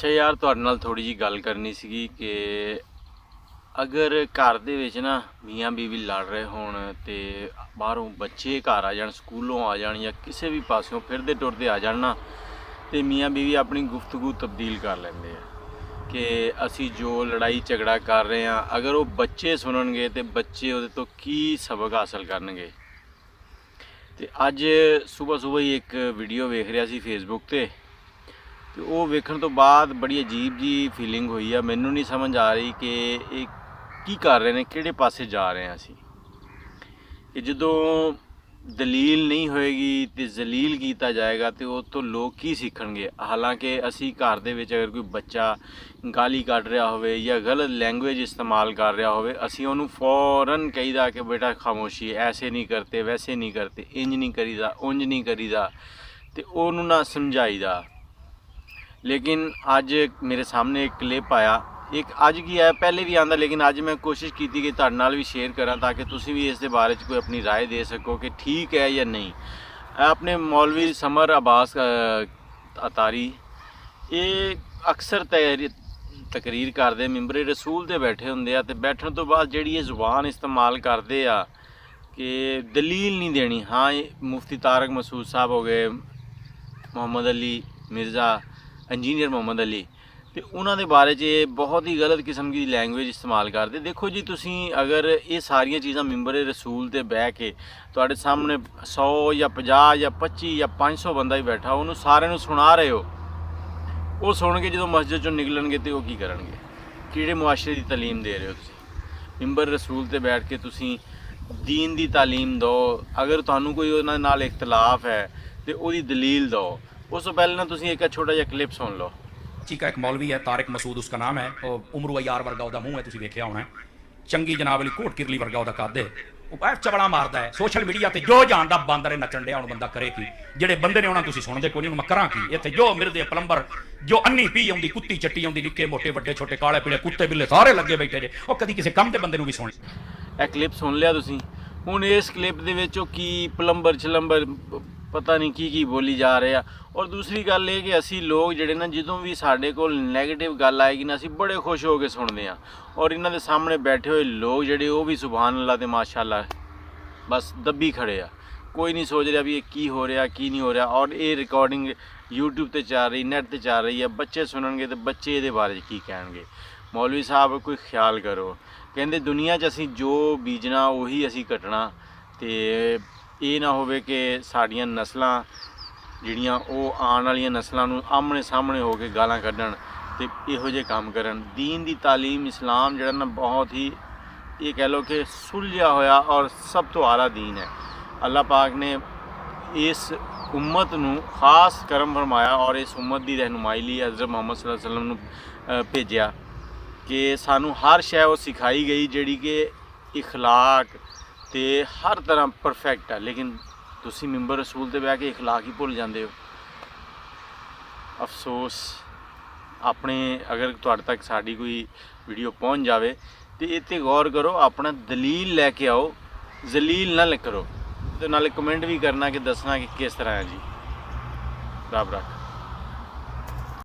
ਅੱਛਾ ਯਾਰ, ਤੁਹਾਡੇ ਨਾਲ ਥੋੜ੍ਹੀ ਜਿਹੀ ਗੱਲ ਕਰਨੀ ਸੀਗੀ ਕਿ ਅਗਰ ਘਰ ਦੇ ਵਿੱਚ ਨਾ ਮੀਆਂ ਬੀਵੀ ਲੜ ਰਹੇ ਹੋਣ ਅਤੇ ਬਾਹਰੋਂ ਬੱਚੇ ਘਰ ਆ ਜਾਣ, ਸਕੂਲੋਂ ਆ ਜਾਣ ਜਾਂ ਕਿਸੇ ਵੀ ਪਾਸਿਓਂ ਫਿਰਦੇ ਟੁਰਦੇ ਆ ਜਾਣ ਨਾ, ਅਤੇ ਮੀਆਂ ਬੀਵੀ ਆਪਣੀ ਗੁਫ਼ਤਗੂ ਤਬਦੀਲ ਕਰ ਲੈਂਦੇ ਆ ਕਿ ਅਸੀਂ ਜੋ ਲੜਾਈ ਝਗੜਾ ਕਰ ਰਹੇ ਹਾਂ, ਅਗਰ ਉਹ ਬੱਚੇ ਸੁਣਨਗੇ ਤਾਂ ਬੱਚੇ ਉਹਦੇ ਤੋਂ ਕੀ ਸਬਕ ਹਾਸਲ ਕਰਨਗੇ। ਅਤੇ ਅੱਜ ਸੁਬਾਹ ਹੀ ਇੱਕ ਵੀਡੀਓ ਵੇਖ ਰਿਹਾ ਸੀ ਫੇਸਬੁੱਕ 'ਤੇ, ਅਤੇ ਉਹ ਵੇਖਣ ਤੋਂ ਬਾਅਦ ਬੜੀ ਅਜੀਬ ਜੀ ਫੀਲਿੰਗ ਹੋਈ ਆ। ਮੈਨੂੰ ਨਹੀਂ ਸਮਝ ਆ ਰਹੀ ਕਿ ਇਹ ਕੀ ਕਰ ਰਹੇ ਨੇ, ਕਿਹੜੇ ਪਾਸੇ ਜਾ ਰਹੇ ਹਾਂ ਅਸੀਂ। ਕਿ ਜਦੋਂ ਦਲੀਲ ਨਹੀਂ ਹੋਏਗੀ ਅਤੇ ਜ਼ਲੀਲ ਕੀਤਾ ਜਾਏਗਾ ਅਤੇ ਉਹ ਤੋਂ ਲੋਕ ਕੀ ਸਿੱਖਣਗੇ। ਹਾਲਾਂਕਿ ਅਸੀਂ ਘਰ ਦੇ ਵਿੱਚ ਅਗਰ ਕੋਈ ਬੱਚਾ ਗਾਲੀ ਕੱਢ ਰਿਹਾ ਹੋਵੇ ਜਾਂ ਗਲਤ ਲੈਂਗੁਏਜ ਇਸਤੇਮਾਲ ਕਰ ਰਿਹਾ ਹੋਵੇ, ਅਸੀਂ ਉਹਨੂੰ ਫ਼ੌਰਨ ਕਹੀਦਾ ਕਿ ਬੇਟਾ ਖਾਮੋਸ਼ੀ, ਐਸੇ ਨਹੀਂ ਕਰਤੇ, ਵੈਸੇ ਨਹੀਂ ਕਰਤੇ, ਇੰਜ ਨਹੀਂ ਕਰੀਦਾ, ਉਂਝ ਨਹੀਂ ਕਰੀਦਾ, ਅਤੇ ਉਹਨੂੰ ਨਾ ਸਮਝਾਈਦਾ। ਲੇਕਿਨ ਅੱਜ ਮੇਰੇ ਸਾਹਮਣੇ ਇੱਕ ਕਲਿੱਪ ਆਇਆ, ਇੱਕ ਅੱਜ ਕੀ ਆਇਆ ਪਹਿਲੇ ਵੀ ਆਉਂਦਾ, ਲੇਕਿਨ ਅੱਜ ਮੈਂ ਕੋਸ਼ਿਸ਼ ਕੀਤੀ ਕਿ ਤੁਹਾਡੇ ਨਾਲ ਵੀ ਸ਼ੇਅਰ ਕਰਾਂ ਤਾਂ ਕਿ ਤੁਸੀਂ ਵੀ ਇਸ ਦੇ ਬਾਰੇ 'ਚ ਕੋਈ ਆਪਣੀ ਰਾਏ ਦੇ ਸਕੋ ਕਿ ਠੀਕ ਹੈ ਜਾਂ ਨਹੀਂ। ਆਪਣੇ ਮੌਲਵੀ ਸਮਰ ਅਬਾਸ ਅਤਾਰੀ ਇਹ ਅਕਸਰ ਤਕਰੀਰ ਕਰਦੇ ਮਿੰਬਰ ਰਸੂਲ 'ਤੇ ਬੈਠੇ ਹੁੰਦੇ ਆ, ਅਤੇ ਬੈਠਣ ਤੋਂ ਬਾਅਦ ਜਿਹੜੀ ਇਹ ਜ਼ੁਬਾਨ ਇਸਤੇਮਾਲ ਕਰਦੇ ਆ ਕਿ ਦਲੀਲ ਨਹੀਂ ਦੇਣੀ। ਹਾਂ, ਮੁਫਤੀ ਤਾਰਕ ਮਸੂਦ ਸਾਹਿਬ ਹੋ ਗਏ, ਮੁਹੰਮਦ ਅਲੀ ਮਿਰਜ਼ਾ, ਇੰਜੀਨੀਅਰ ਮੁਹੰਮਦ ਅਲੀ, ਅਤੇ ਉਹਨਾਂ ਦੇ ਬਾਰੇ 'ਚ ਇਹ ਬਹੁਤ ਹੀ ਗਲਤ ਕਿਸਮ ਦੀ ਲੈਂਗੁਏਜ ਇਸਤੇਮਾਲ ਕਰਦੇ। ਦੇਖੋ ਜੀ, ਤੁਸੀਂ ਅਗਰ ਇਹ ਸਾਰੀਆਂ ਚੀਜ਼ਾਂ ਮਿੰਬਰ ਰਸੂਲ 'ਤੇ ਬਹਿ ਕੇ ਤੁਹਾਡੇ ਸਾਹਮਣੇ 100 ਜਾਂ 50 ਜਾਂ 25 ਜਾਂ 500 ਬੰਦਾ ਹੀ ਬੈਠਾ, ਉਹਨੂੰ ਸਾਰਿਆਂ ਨੂੰ ਸੁਣਾ ਰਹੇ ਹੋ, ਉਹ ਸੁਣ ਕੇ ਜਦੋਂ ਮਸਜਿਦ 'ਚੋਂ ਨਿਕਲਣਗੇ ਤਾਂ ਉਹ ਕੀ ਕਰਨਗੇ। ਕਿਹੜੇ ਮੁਆਸ਼ਰੇ ਦੀ ਤਾਲੀਮ ਦੇ ਰਹੇ ਹੋ ਤੁਸੀਂ। ਮਿੰਬਰ ਰਸੂਲ 'ਤੇ ਬੈਠ ਕੇ ਤੁਸੀਂ ਦੀਨ ਦੀ ਤਾਲੀਮ ਦਿਓ। ਅਗਰ ਤੁਹਾਨੂੰ ਕੋਈ ਉਹਨਾਂ ਨਾਲ ਇਖਤਲਾਫ ਹੈ ਤਾਂ ਉਹਦੀ ਦਲੀਲ ਦਿਓ। ਉਸ ਤੋਂ ਪਹਿਲਾਂ ਨਾ ਤੁਸੀਂ ਇੱਕ ਛੋਟਾ ਜਿਹਾ ਕਲਿੱਪ ਸੁਣ ਲਓ। का एक मौलवी है, तारिक मसूद उसका नाम है, और उमरू यार वर्गा ਉਹਦਾ ਮੂੰਹ ਹੈ, ਤੁਸੀਂ ਵੇਖਿਆ ਹੋਣਾ। ਚੰਗੀ ਜਨਾਬ ਅਲੀ ਕੋਟ ਕਿਰਲੀ ਵਰਗਾ ਉਹਦਾ ਕੱਦ ਹੈ। ਉਹ ਬਾਹਰ ਚਵੜਾ ਮਾਰਦਾ ਹੈ ਸੋਸ਼ਲ ਮੀਡੀਆ ਤੇ, ਜੋ ਜਾਣਦਾ ਬਾਂਦਰ ਨੱਚਣ ਡਿਆ। ਹੁਣ ਬੰਦਾ ਕਰੇ ਕੀ? ਜਿਹੜੇ ਬੰਦੇ ਨੇ ਉਹਨਾਂ ਤੁਸੀਂ ਸੁਣਦੇ ਕੋਈ ਨਹੀਂ, ਮੈਂ ਕਰਾਂ ਕੀ? ਇੱਥੇ ਜੋ ਮਿਲਦੇ ਪਲੰਬਰ, ਜੋ ਅੰਨੀ ਪੀ ਆਉਂਦੀ, ਕੁੱਤੀ ਚੱਟੀ ਆਉਂਦੀ, ਨਿੱਕੇ ਮੋਟੇ ਵੱਡੇ ਛੋਟੇ, ਕਾਲੇ ਪੀਲੇ, ਕੁੱਤੇ ਬਿੱਲੇ ਸਾਰੇ ਲੱਗੇ ਬੈਠੇ ਜੇ। ਉਹ ਕਦੀ ਕਿਸੇ ਕੰਮ ਦੇ ਬੰਦੇ ਨੂੰ ਵੀ ਸੁਣ। ਇਹ ਕਲਿੱਪ ਸੁਣ ਲਿਆ ਤੁਸੀਂ। ਹੁਣ ਇਸ ਕਲਿੱਪ ਦੇ ਵਿੱਚ ਉਹ ਕੀ ਪਲੰਬਰ ਛਲੰਬਰ ਪਤਾ ਨਹੀਂ ਕੀ ਬੋਲੀ ਜਾ ਰਹੇ ਆ। ਔਰ ਦੂਸਰੀ ਗੱਲ ਇਹ ਕਿ ਅਸੀਂ ਲੋਕ ਜਿਹੜੇ ਨਾ, ਜਦੋਂ ਵੀ ਸਾਡੇ ਕੋਲ ਨੈਗੇਟਿਵ ਗੱਲ ਆਏਗੀ ਨਾ, ਅਸੀਂ ਬੜੇ ਖੁਸ਼ ਹੋ ਕੇ ਸੁਣਦੇ ਹਾਂ। ਔਰ ਇਹਨਾਂ ਦੇ ਸਾਹਮਣੇ ਬੈਠੇ ਹੋਏ ਲੋਕ ਜਿਹੜੇ, ਉਹ ਵੀ ਸੁਭਾਨ ਅੱਲਾ ਤੇ ਮਾਸ਼ਾਅੱਲਾ ਬਸ ਦੱਬੀ ਖੜੇ ਆ। ਕੋਈ ਨਹੀਂ ਸੋਚ ਰਿਹਾ ਵੀ ਇਹ ਕੀ ਹੋ ਰਿਹਾ ਕੀ ਨਹੀਂ ਹੋ ਰਿਹਾ। ਔਰ ਇਹ ਰਿਕਾਰਡਿੰਗ YouTube ਤੇ ਚੱਲ ਰਹੀ, ਨੈੱਟ ਤੇ ਚੱਲ ਰਹੀ ਹੈ। ਬੱਚੇ ਸੁਣਨਗੇ ਤੇ ਬੱਚੇ ਇਹਦੇ ਬਾਰੇ 'ਚ ਕੀ ਕਹਿਣਗੇ। ਮੌਲਵੀ ਸਾਹਿਬ ਕੋਈ ਖਿਆਲ ਕਰੋ। ਕਹਿੰਦੇ ਦੁਨੀਆ 'ਚ ਅਸੀਂ ਜੋ ਬੀਜਣਾ ਉਹੀ ਅਸੀਂ ਕੱਟਣਾ, ਅਤੇ ਇਹ ਨਾ ਹੋਵੇ ਕਿ ਸਾਡੀਆਂ ਨਸਲਾਂ ਜਿਹੜੀਆਂ ਉਹ ਆਉਣ ਵਾਲੀਆਂ ਨਸਲਾਂ ਨੂੰ ਆਮਣੇ ਸਾਹਮਣੇ ਹੋ ਕੇ ਗਾਲਾਂ ਕੱਢਣ ਅਤੇ ਇਹੋ ਜਿਹੇ ਕੰਮ ਕਰਨ। ਦੀਨ ਦੀ ਤਾਲੀਮ ਇਸਲਾਮ ਜਿਹੜਾ ਨਾ ਬਹੁਤ ਹੀ, ਇਹ ਕਹਿ ਲਓ ਕਿ ਸੁਲਝਿਆ ਹੋਇਆ ਔਰ ਸਭ ਤੋਂ ਆਲਾ ਦੀਨ ਹੈ। ਅੱਲਾਹ ਪਾਕ ਨੇ ਇਸ ਉਮਤ ਨੂੰ ਖਾਸ ਕਰਮ ਫਰਮਾਇਆ ਔਰ ਇਸ ਉਮਤ ਦੀ ਰਹਿਨੁਮਾਈ ਲਈ ਹਜ਼ਰਤ ਮੁਹੰਮਦ ਸੱਲੱਲਾਹੁ ਅਲੈਹਿ ਵਸੱਲਮ ਨੂੰ ਭੇਜਿਆ ਕਿ ਸਾਨੂੰ ਹਰ ਸ਼ੈ ਉਹ ਸਿਖਾਈ ਗਈ ਜਿਹੜੀ ਕਿ ਇਖਲਾਕ ਅਤੇ ਹਰ ਤਰ੍ਹਾਂ ਪਰਫੈਕਟ ਹੈ। ਲੇਕਿਨ ਤੁਸੀਂ ਮਿੰਬਰ ਰਸੂਲ 'ਤੇ ਬਹਿ ਕੇ ਇਖਲਾਕ ਹੀ ਭੁੱਲ ਜਾਂਦੇ ਹੋ। ਅਫਸੋਸ। ਆਪਣੇ ਅਗਰ ਤੁਹਾਡੇ ਤੱਕ ਸਾਡੀ ਕੋਈ ਵੀਡੀਓ ਪਹੁੰਚ ਜਾਵੇ ਤੇ ਇਹ 'ਤੇ ਗੌਰ ਕਰੋ, ਆਪਣਾ ਦਲੀਲ ਲੈ ਕੇ ਆਓ, ਜ਼ਲੀਲ ਨਾ ਕਰੋ। ਅਤੇ ਨਾਲੇ ਕਮੈਂਟ ਵੀ ਕਰਨਾ ਕਿ ਦੱਸਣਾ ਕਿ ਕਿਸ ਤਰ੍ਹਾਂ ਹੈ ਜੀ। ਰੱਬ ਰੱਖ।